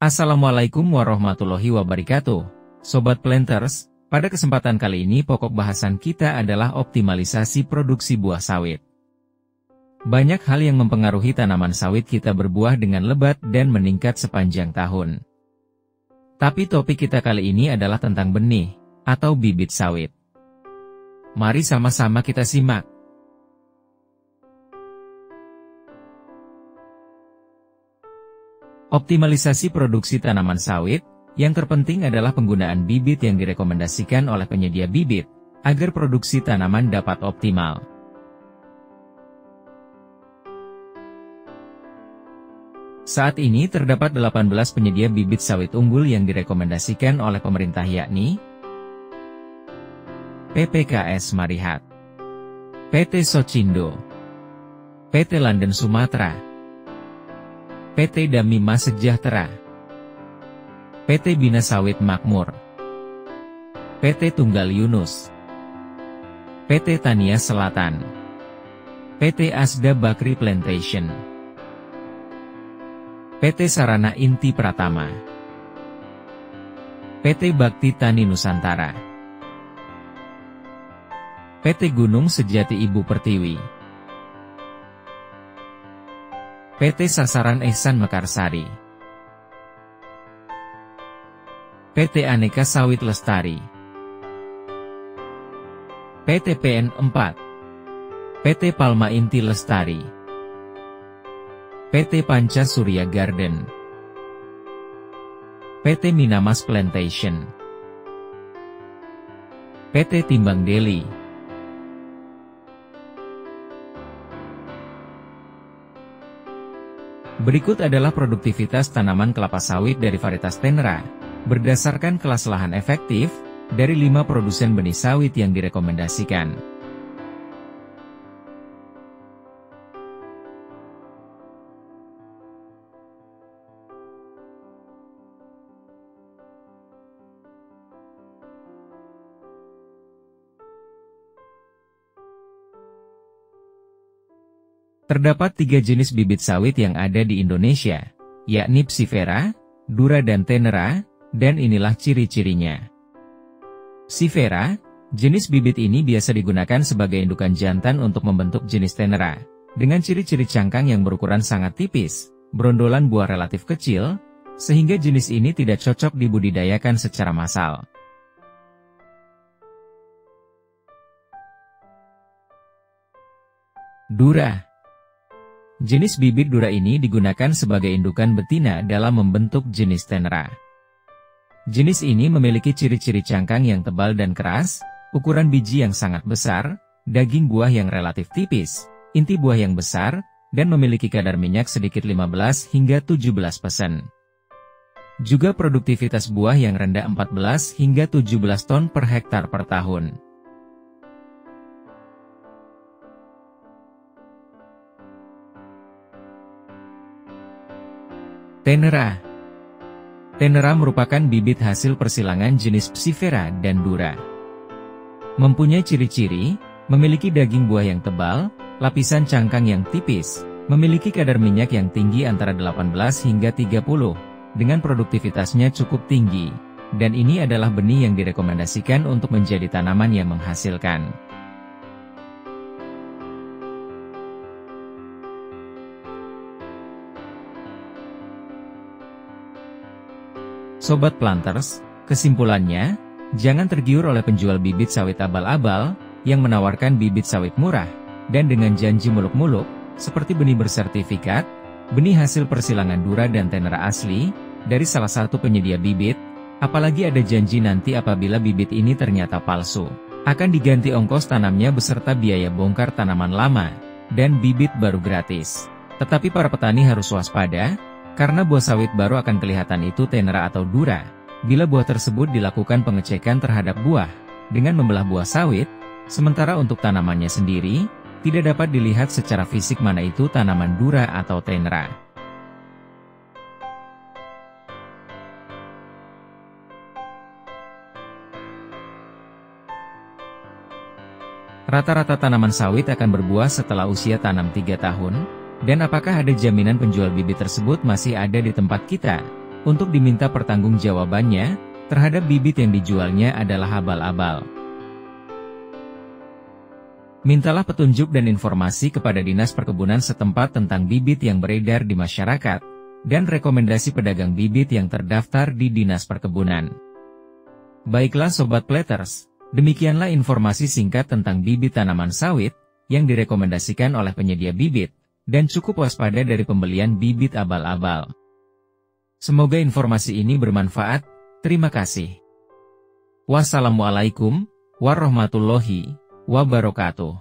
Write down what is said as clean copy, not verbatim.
Assalamualaikum warahmatullahi wabarakatuh. Sobat Planters, pada kesempatan kali ini pokok bahasan kita adalah optimalisasi produksi buah sawit. Banyak hal yang mempengaruhi tanaman sawit kita berbuah dengan lebat dan meningkat sepanjang tahun. Tapi topik kita kali ini adalah tentang benih, atau bibit sawit. Mari sama-sama kita simak. Optimalisasi produksi tanaman sawit, yang terpenting adalah penggunaan bibit yang direkomendasikan oleh penyedia bibit, agar produksi tanaman dapat optimal. Saat ini terdapat 18 penyedia bibit sawit unggul yang direkomendasikan oleh pemerintah yakni PPKS Marihat, PT Socindo, PT Landen Sumatera, PT Damima Sejahtera, PT Bina Sawit Makmur, PT Tunggal Yunus, PT Tania Selatan, PT Asda Bakri Plantation, PT Sarana Inti Pratama, PT Bakti Tani Nusantara, PT Gunung Sejati Ibu Pertiwi, PT Sasaran Ehsan Mekarsari, PT Aneka Sawit Lestari, PT PN4, PT Palma Inti Lestari, PT Panca Surya Garden, PT Minamas Plantation, PT Timbang Deli. Berikut adalah produktivitas tanaman kelapa sawit dari varietas Tenera, berdasarkan kelas lahan efektif, dari 5 produsen benih sawit yang direkomendasikan. Terdapat 3 jenis bibit sawit yang ada di Indonesia, yakni Psifera, Dura dan Tenera, dan inilah ciri-cirinya. Psifera, jenis bibit ini biasa digunakan sebagai indukan jantan untuk membentuk jenis Tenera, dengan ciri-ciri cangkang yang berukuran sangat tipis, brondolan buah relatif kecil, sehingga jenis ini tidak cocok dibudidayakan secara massal. Dura. Jenis bibit Dura ini digunakan sebagai indukan betina dalam membentuk jenis Tenera. Jenis ini memiliki ciri-ciri cangkang yang tebal dan keras, ukuran biji yang sangat besar, daging buah yang relatif tipis, inti buah yang besar, dan memiliki kadar minyak sedikit 15 hingga 17%. Juga produktivitas buah yang rendah 14 hingga 17 ton per hektar per tahun. Tenera. Tenera merupakan bibit hasil persilangan jenis Psifera dan Dura. Mempunyai ciri-ciri, memiliki daging buah yang tebal, lapisan cangkang yang tipis, memiliki kadar minyak yang tinggi antara 18 hingga 30, dengan produktivitasnya cukup tinggi, dan ini adalah benih yang direkomendasikan untuk menjadi tanaman yang menghasilkan. Sobat Planters, kesimpulannya, jangan tergiur oleh penjual bibit sawit abal-abal, yang menawarkan bibit sawit murah, dan dengan janji muluk-muluk, seperti benih bersertifikat, benih hasil persilangan Dura dan Tenera asli, dari salah satu penyedia bibit, apalagi ada janji nanti apabila bibit ini ternyata palsu, akan diganti ongkos tanamnya beserta biaya bongkar tanaman lama, dan bibit baru gratis. Tetapi para petani harus waspada, karena buah sawit baru akan kelihatan itu Tenera atau Dura, bila buah tersebut dilakukan pengecekan terhadap buah, dengan membelah buah sawit, sementara untuk tanamannya sendiri, tidak dapat dilihat secara fisik mana itu tanaman Dura atau Tenera. Rata-rata tanaman sawit akan berbuah setelah usia tanam 3 tahun, dan apakah ada jaminan penjual bibit tersebut masih ada di tempat kita? untuk diminta pertanggungjawabannya terhadap bibit yang dijualnya adalah abal-abal. Mintalah petunjuk dan informasi kepada Dinas Perkebunan setempat tentang bibit yang beredar di masyarakat, dan rekomendasi pedagang bibit yang terdaftar di Dinas Perkebunan. Baiklah Sobat Platters, demikianlah informasi singkat tentang bibit tanaman sawit, yang direkomendasikan oleh penyedia bibit, dan cukup waspada dari pembelian bibit abal-abal. Semoga informasi ini bermanfaat. Terima kasih. Wassalamualaikum warahmatullahi wabarakatuh.